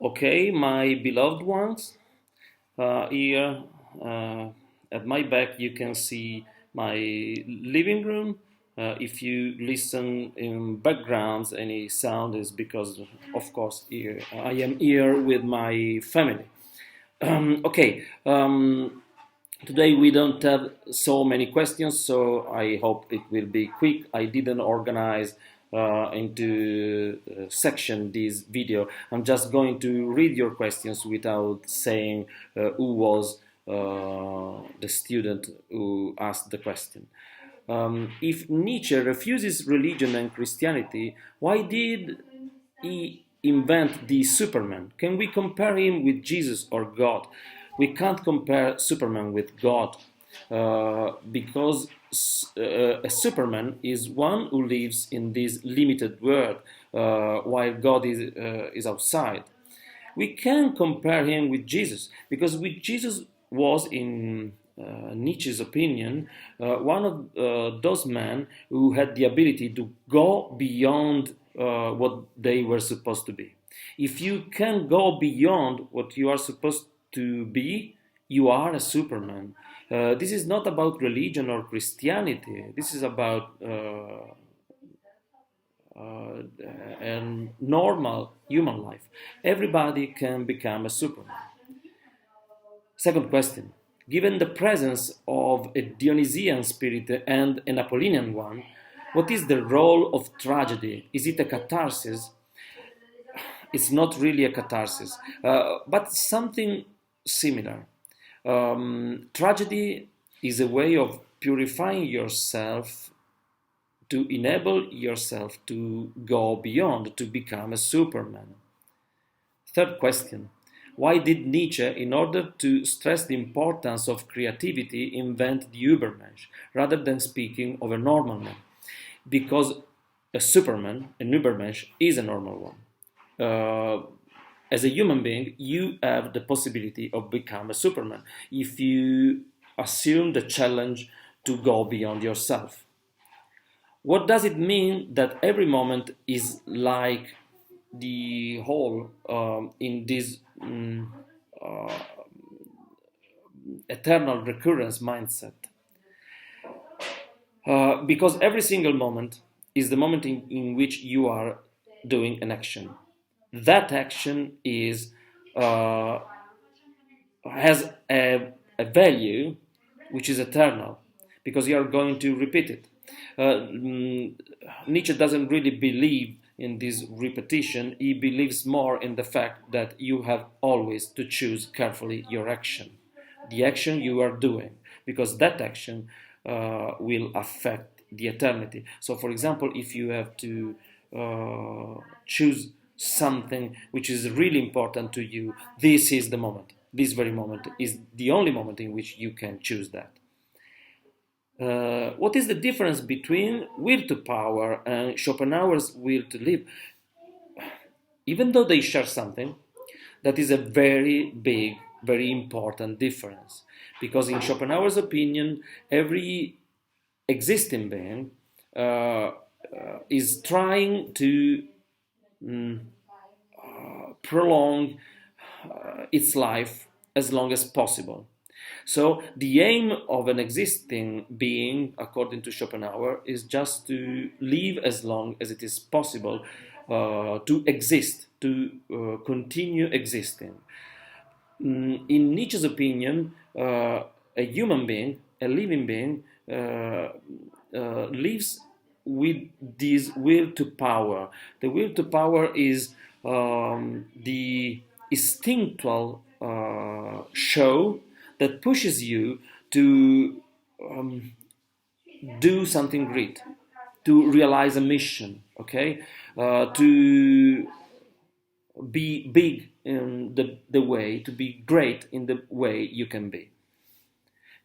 Okay, my beloved ones, here at my back you can see my living room. If you listen in backgrounds, any sound is because, of course, here I am here with my family. Okay, today we don't have so many questions, so I hope it will be quick. I didn't organize into section this video. I'm just going to read your questions without saying who was the student who asked the question. If Nietzsche refuses religion and Christianity, why did he invent the Superman? Can we compare him with Jesus or God? We can't compare Superman with God because a Superman is one who lives in this limited world while God is outside. We can compare him with Jesus because with Jesus was in Nietzsche's opinion one of those men who had the ability to go beyond what they were supposed to be. If you can go beyond what you are supposed to be, you are a Superman. This is not about religion or Christianity. This is about and normal human life. Everybody can become a Superman. Second question. Given the presence of a Dionysian spirit and an Apollonian one, what is the role of tragedy? Is it a catharsis? It's not really a catharsis, but something similar. Tragedy is a way of purifying yourself to enable yourself to go beyond, to become a Superman. Third question. Why did Nietzsche, in order to stress the importance of creativity, invent the Übermensch rather than speaking of a normal man? Because a Superman, an Übermensch, is a normal one. As a human being, you have the possibility of become a Superman if you assume the challenge to go beyond yourself. What does it mean that every moment is like the whole in this eternal recurrence mindset? Because every single moment is the moment in which you are doing an action. That action is has a value which is eternal because you are going to repeat it. Nietzsche doesn't really believe in this repetition. He believes more in the fact that you have always to choose carefully your action, the action you are doing, because that action will affect the eternity. So, for example, if you have to choose something which is really important to you, this is the moment. This very moment is the only moment in which you can choose that. What is the difference between will to power and Schopenhauer's will to live? Even though they share something, that is a very big, very important difference. Because in Schopenhauer's opinion, every existing being is trying to prolong its life as long as possible. So the aim of an existing being, according to Schopenhauer, is just to live as long as it is possible, to exist, to continue existing. In Nietzsche's opinion, a human being, a living being, lives with this will to power. The will to power is the instinctual show that pushes you to do something great, to realize a mission, okay, to be big in the way, to be great in the way you can be.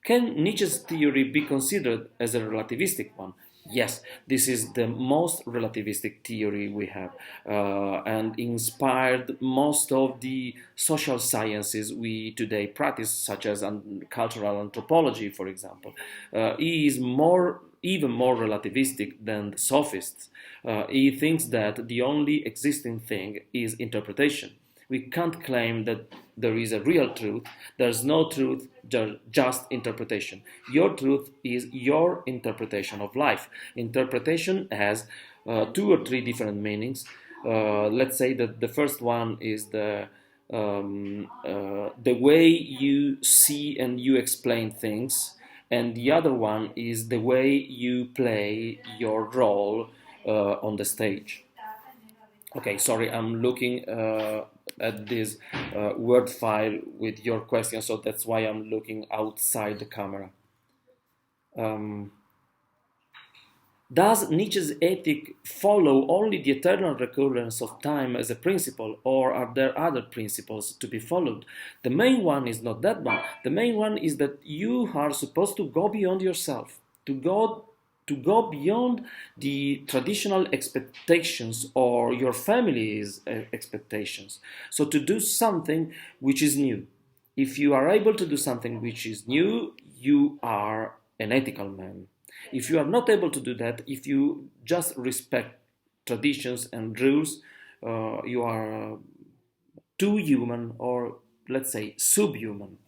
Can Nietzsche's theory be considered as a relativistic one? Yes, this is the most relativistic theory we have and inspired most of the social sciences we today practice, such as cultural anthropology, for example. He is even more relativistic than the sophists. He thinks that the only existing thing is interpretation. We can't claim that there is a real truth. There's no truth, just interpretation. Your truth is your interpretation of life. Interpretation has two or three different meanings. Let's say that the first one is the way you see and you explain things, and the other one is the way you play your role on the stage. Okay, sorry, I'm looking at this Word file with your question, so that's why I'm looking outside the camera. Does Nietzsche's ethic follow only the eternal recurrence of time as a principle, or are there other principles to be followed? The main one is not that one. The main one is that you are supposed to go beyond yourself, to go beyond the traditional expectations or your family's expectations. So to do something which is new. If you are able to do something which is new, you are an ethical man. If you are not able to do that, if you just respect traditions and rules, you are too human, or let's say subhuman.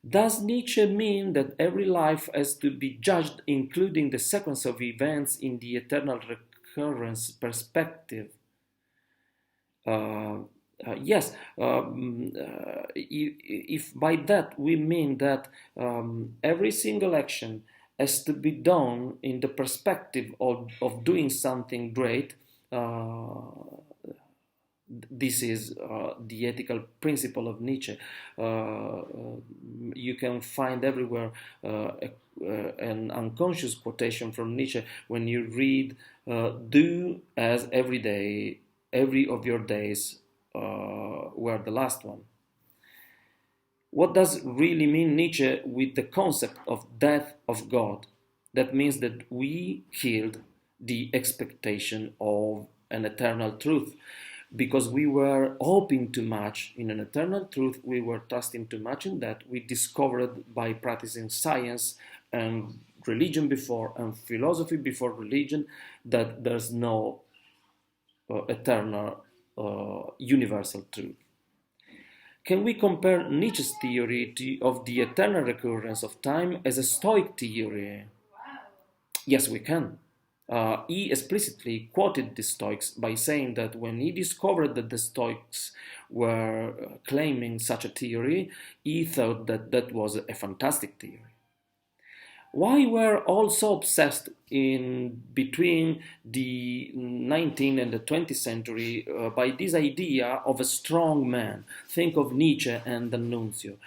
Does Nietzsche mean that every life has to be judged, including the sequence of events in the eternal recurrence perspective? Yes, if by that we mean that every single action has to be done in the perspective of doing something great, this is the ethical principle of Nietzsche. You can find everywhere an unconscious quotation from Nietzsche when you read, do as every day, every of your days were the last one. What does really mean Nietzsche with the concept of death of God? That means that we killed the expectation of an eternal truth, because we were hoping too much in an eternal truth, we were trusting too much in that. We discovered by practicing science and religion before and philosophy before religion that there's no eternal universal truth. Can we compare Nietzsche's theory of the eternal recurrence of time as a Stoic theory? Yes, we can. He explicitly quoted the Stoics by saying that when he discovered that the Stoics were claiming such a theory, he thought that that was a fantastic theory. Why were all so obsessed in between the 19th and the 20th century by this idea of a strong man? Think of Nietzsche and D'Annunzio.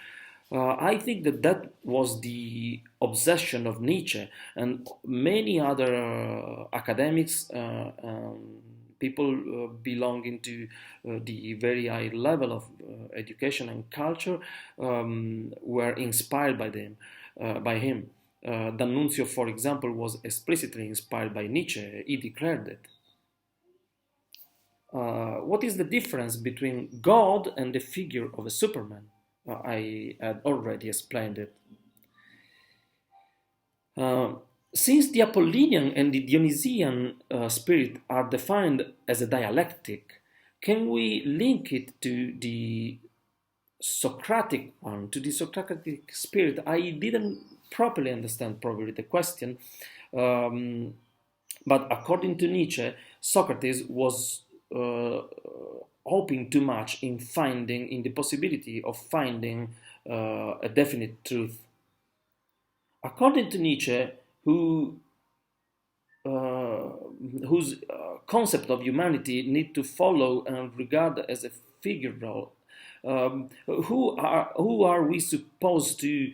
I think that that was the obsession of Nietzsche and many other academics, people belonging to the very high level of education and culture, were inspired by him. D'Annunzio, for example, was explicitly inspired by Nietzsche. He declared it. What is the difference between God and the figure of a Superman? I had already explained it. Since the Apollinian and the Dionysian spirit are defined as a dialectic, can we link it to the Socratic one, to the Socratic spirit? I didn't properly understand probably the question, but according to Nietzsche, Socrates was hoping too much in the possibility of finding a definite truth. According to Nietzsche, whose concept of humanity need to follow and regard as a figure role, who are we supposed to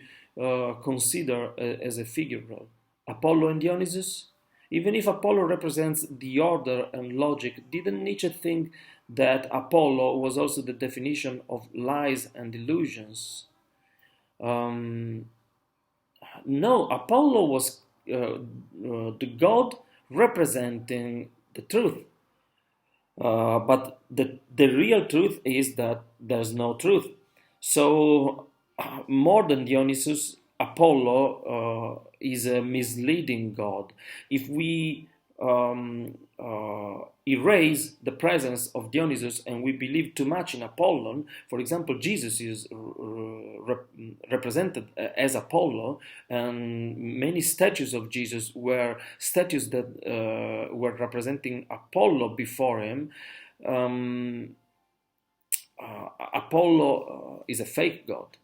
consider as a figure role? Apollo and Dionysus? Even if Apollo represents the order and logic, didn't Nietzsche think that Apollo was also the definition of lies and illusions? No, Apollo was the god representing the truth. But the real truth is that there's no truth. So, more than Dionysus, Apollo is a misleading god. If we erase the presence of Dionysus and we believe too much in Apollon. For example, Jesus is represented as Apollo, and many statues of Jesus were statues that were representing Apollo before him. Apollo is a fake god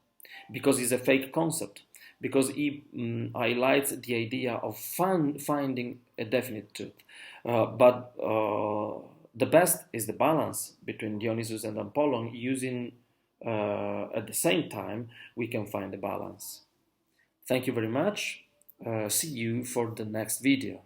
because it's a fake concept, because he highlights the idea of finding a definite truth. But the best is the balance between Dionysus and Apollon. Using at the same time, we can find the balance. Thank you very much. See you for the next video.